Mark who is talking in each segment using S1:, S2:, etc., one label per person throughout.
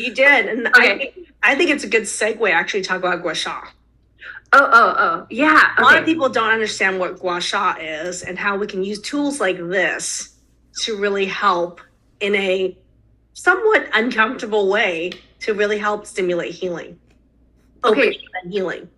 S1: You did. And
S2: Okay.
S1: I think it's a good segue actually to talk about Guasha.
S2: Oh. Yeah.
S1: A lot of
S2: Okay.
S1: people don't understand what Guasha is and how we can use tools like this to really help in a somewhat uncomfortable way to really help stimulate healing, opening
S2: Okay.
S1: and healing.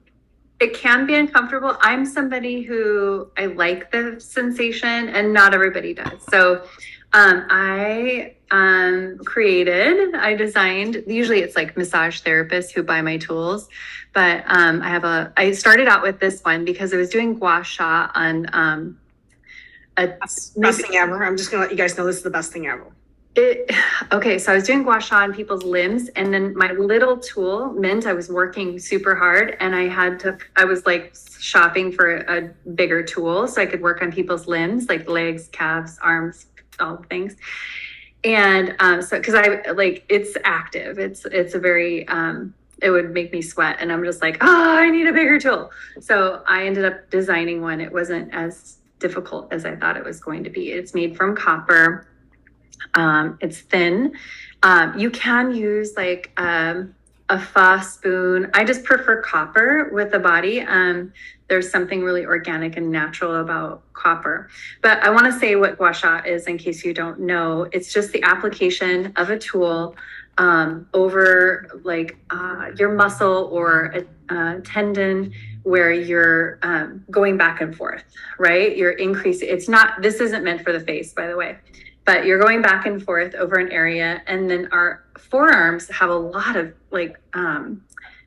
S2: It can be uncomfortable. I'm somebody who I like the sensation, and not everybody does. So I I designed, usually it's like massage therapists who buy my tools, but I started out with this one because I was doing gua sha on a
S1: Best thing ever. I'm just going to let you guys know this is the best thing ever.
S2: Okay, so I was doing gua sha on people's limbs, and then my little tool meant I was working super hard, and I was like shopping for a bigger tool so I could work on people's limbs, like legs, calves, arms, all the things. And so, because I like it's active, it's a very, it would make me sweat, and I'm just like, oh, I need a bigger tool. So I ended up designing one. It wasn't as difficult as I thought it was going to be. It's made from copper. It's thin. You can use like a fa spoon. I just prefer copper with the body. There's something really organic and natural about copper. But I want to say what gua sha is in case you don't know. It's just the application of a tool over like your muscle or a tendon where you're going back and forth, right? You're increasing. This isn't meant for the face, by the way, but you're going back and forth over an area. And then our forearms have a lot of like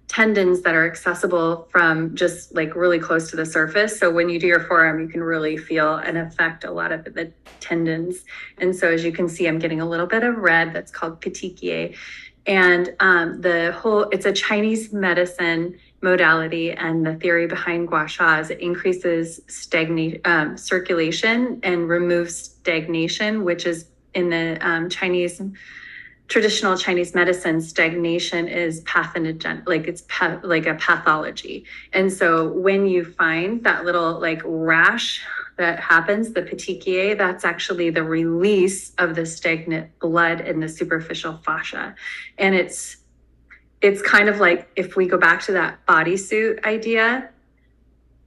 S2: tendons that are accessible from just like really close to the surface. So when you do your forearm, you can really feel and affect a lot of the tendons. And so as you can see, I'm getting a little bit of red. That's called petechiae. And it's a Chinese medicine modality, and the theory behind gua sha is it increases circulation and removes stagnation, which is in the traditional Chinese medicine, stagnation is pathogenic, like like a pathology. And so when you find that little like rash that happens, the petechiae, that's actually the release of the stagnant blood in the superficial fascia. And it's kind of like, if we go back to that bodysuit idea,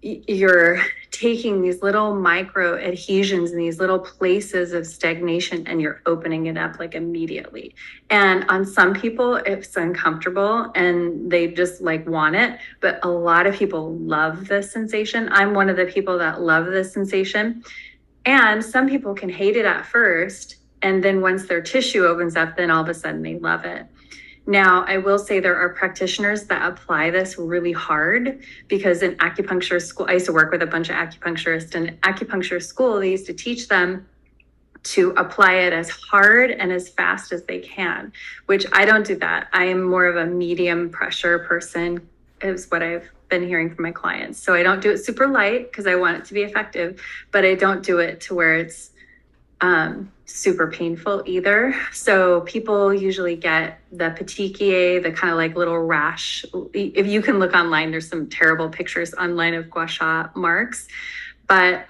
S2: you're taking these little micro adhesions and these little places of stagnation, and you're opening it up like immediately. And on some people it's uncomfortable and they just like want it, but a lot of people love this sensation. I'm one of the people that love this sensation, and some people can hate it at first, and then once their tissue opens up, then all of a sudden they love it. Now, I will say there are practitioners that apply this really hard, because in acupuncture school, I used to work with a bunch of acupuncturists, and acupuncture school, they used to teach them to apply it as hard and as fast as they can, which I don't do that. I am more of a medium pressure person, is what I've been hearing from my clients. So I don't do it super light because I want it to be effective, but I don't do it to where it's super painful either. So people usually get the petechiae, the kind of like little rash. If you can look online, there's some terrible pictures online of gua sha marks, but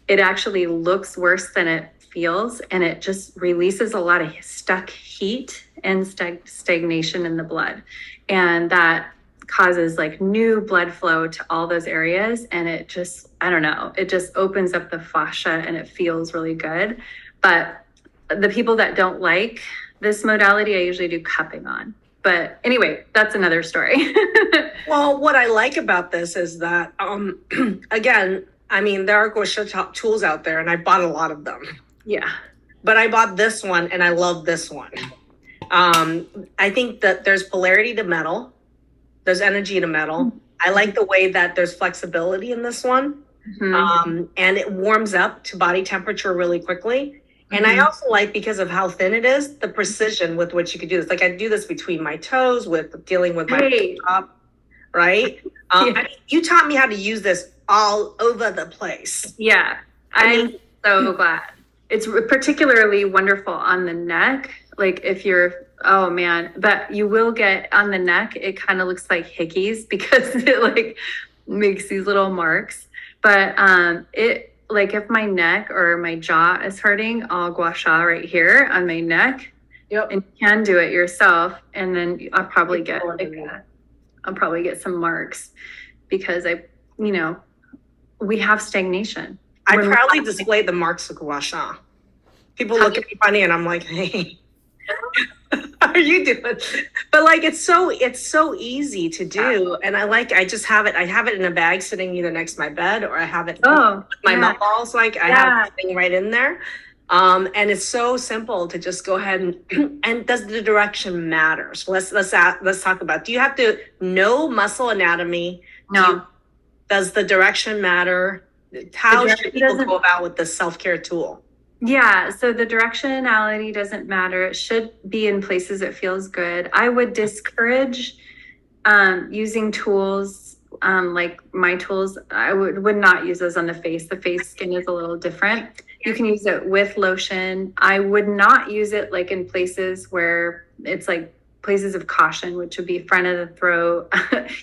S2: it actually looks worse than it feels, and it just releases a lot of stuck heat and stagnation in the blood, and that causes like new blood flow to all those areas. And it just, I don't know, it just opens up the fascia and it feels really good. But the people that don't like this modality, I usually do cupping on. But anyway, that's another story.
S1: Well, what I like about this is that, again, I mean, there are Guasha tools out there, and I bought a lot of them.
S2: Yeah.
S1: But I bought this one, and I love this one. I think that there's polarity to metal. There's energy to metal. I like the way that there's flexibility in this one. And it warms up to body temperature really quickly. And I also like, because of how thin it is, the precision with which you could do this. Like I do this between my toes with dealing with my top, right? I mean, you taught me how to use this all over the place.
S2: Yeah, I'm so glad. It's particularly wonderful on the neck. Like if you're, oh man, but you will get on the neck, it kind of looks like hickeys because it like makes these little marks. But it, like if my neck or my jaw is hurting, I'll gua sha right here on my neck,
S1: Yep.
S2: And you can do it yourself. And then I'll probably get
S1: More
S2: like
S1: than that.
S2: I'll probably get some marks because we have stagnation.
S1: I
S2: When we
S1: proudly
S2: have-
S1: display the marks of Guasha. People look at me funny and I'm like, hey, how are you doing? But like it's so easy to do. And I just have it. I have it in a bag sitting either next to my bed or I have it
S2: Oh,
S1: my
S2: yeah.
S1: mouth balls, like I
S2: Yeah.
S1: have the thing right in there. And it's so simple to just go ahead and does the direction matter? So let's talk about. Do you have to know muscle anatomy?
S2: No.
S1: Does the direction matter? How should
S2: direction
S1: people
S2: doesn't-
S1: go about with this self-care tool?
S2: Yeah, so the directionality doesn't matter. It should be in places it feels good. I would discourage using tools like my tools. I would not use those on the face. The face skin is a little different. You can use it with lotion. I would not use it like in places where it's like places of caution, which would be front of the throat.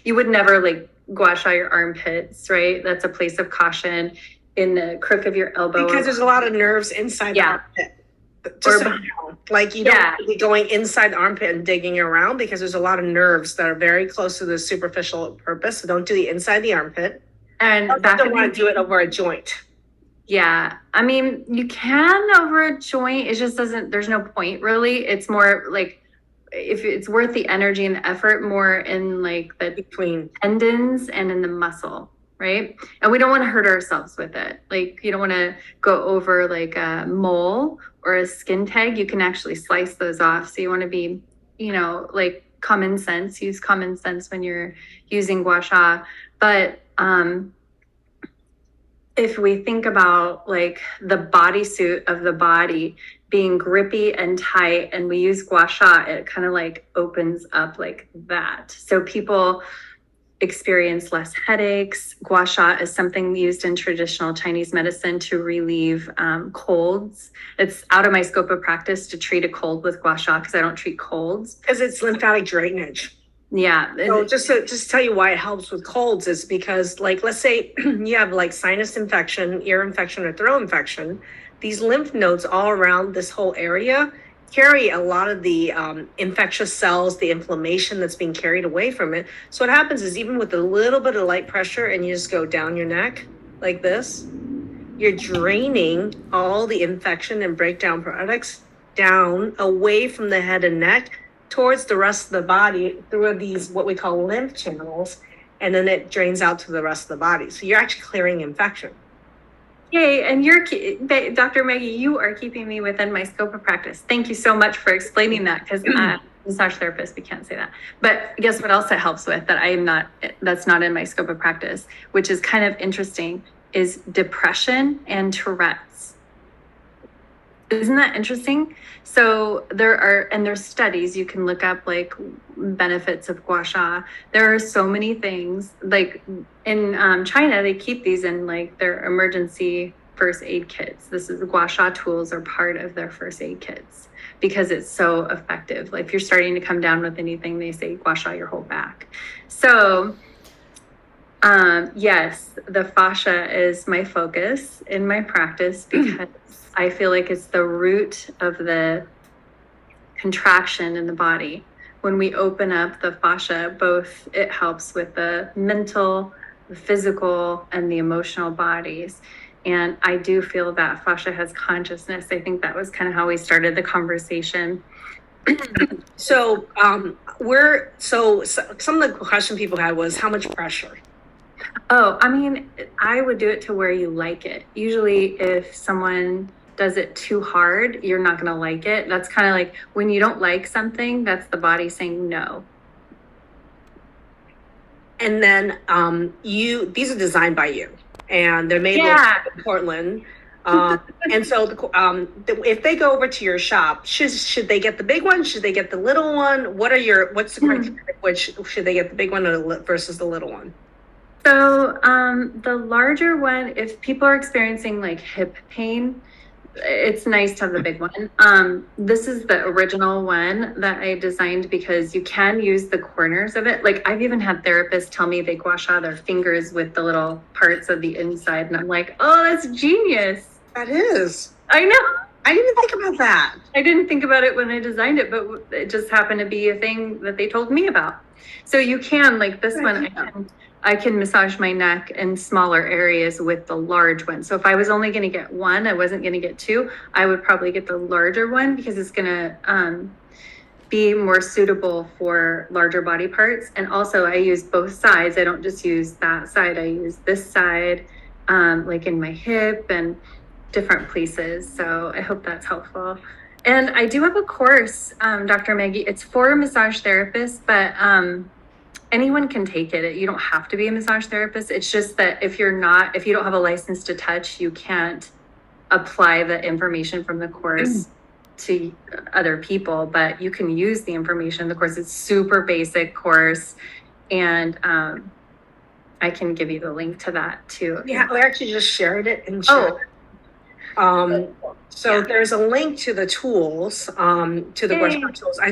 S2: You would never like gua sha your armpits, right? That's a place of caution. In the crook of your elbow.
S1: Because there's a lot of nerves inside the armpit. Just so you know, like you don't be going inside the armpit and digging around because there's a lot of nerves that are very close to the superficial purpose. So don't do the inside the armpit.
S2: And
S1: don't want to do it over a joint.
S2: Yeah, I mean you can over a joint. It just doesn't. There's no point really. It's more like if it's worth the energy and the effort, more in like the
S1: between
S2: tendons and in the muscle. Right. And we don't want to hurt ourselves with it. Like you don't want to go over like a mole or a skin tag. You can actually slice those off. So you want to be, like common sense, use common sense when you're using gua sha. But if we think about like the bodysuit of the body being grippy and tight and we use gua sha, it kind of like opens up like that. So people experience less headaches. Gua sha is something used in traditional Chinese medicine to relieve colds. It's out of my scope of practice to treat a cold with gua sha because I don't treat colds.
S1: Because it's lymphatic drainage.
S2: Yeah.
S1: So just to tell you why it helps with colds is because like, let's say you have like sinus infection, ear infection, or throat infection. These lymph nodes all around this whole area carry a lot of the infectious cells, the inflammation that's being carried away from it. So what happens is even with a little bit of light pressure and you just go down your neck like this, you're draining all the infection and breakdown products down away from the head and neck towards the rest of the body through these what we call lymph channels, and then it drains out to the rest of the body. So you're actually clearing infection.
S2: Yay, and Dr. Maggie, you are keeping me within my scope of practice. Thank you so much for explaining that because massage therapist, we can't say that. But guess what else it helps with that's not in my scope of practice, which is kind of interesting, is depression and Tourette's. Isn't that interesting? So there's studies you can look up like benefits of gua sha. There are so many things like in China, they keep these in like their emergency first aid kits. Gua sha tools are part of their first aid kits because it's so effective. Like if you're starting to come down with anything, they say gua sha your whole back. So yes, the fascia is my focus in my practice because I feel like it's the root of the contraction in the body. When we open up the fascia, both it helps with the mental, the physical, and the emotional bodies. And I do feel that fascia has consciousness. I think that was kind of how we started the conversation.
S1: So some of the question people had was how much pressure?
S2: Oh, I mean, I would do it to where you like it. Usually if someone does it too hard, you're not going to like it. That's kind of like when you don't like something, that's the body saying no.
S1: And then these are designed by you and they're made in Portland. And so if they go over to your shop, should they get the big one? Should they get the little one? What's the criteria? Which should they get the big one versus the little one?
S2: So the larger one, if people are experiencing like hip pain, it's nice to have the big one. This is the original one that I designed because you can use the corners of it. Like I've even had therapists tell me they gua sha their fingers with the little parts of the inside. And I'm like, oh, that's genius.
S1: That is.
S2: I know.
S1: I didn't think about that.
S2: I didn't think about it when I designed it, but it just happened to be a thing that they told me about. So you can, like this one, I can massage my neck in smaller areas with the large one. So if I was only going to get one, I wasn't going to get two, I would probably get the larger one because it's going to be more suitable for larger body parts. And also I use both sides. I don't just use that side. I use this side, like in my hip and different places. So I hope that's helpful. And I do have a course, Dr. Maggie. It's for massage therapists, but anyone can take it. You don't have to be a massage therapist. It's just that if you don't have a license to touch, you can't apply the information from the course to other people, but you can use the information in the course. It's super basic course. And I can give you the link to that too.
S1: Yeah, we actually just shared it in chat. So there's a link to the tools, to the Guasha tools.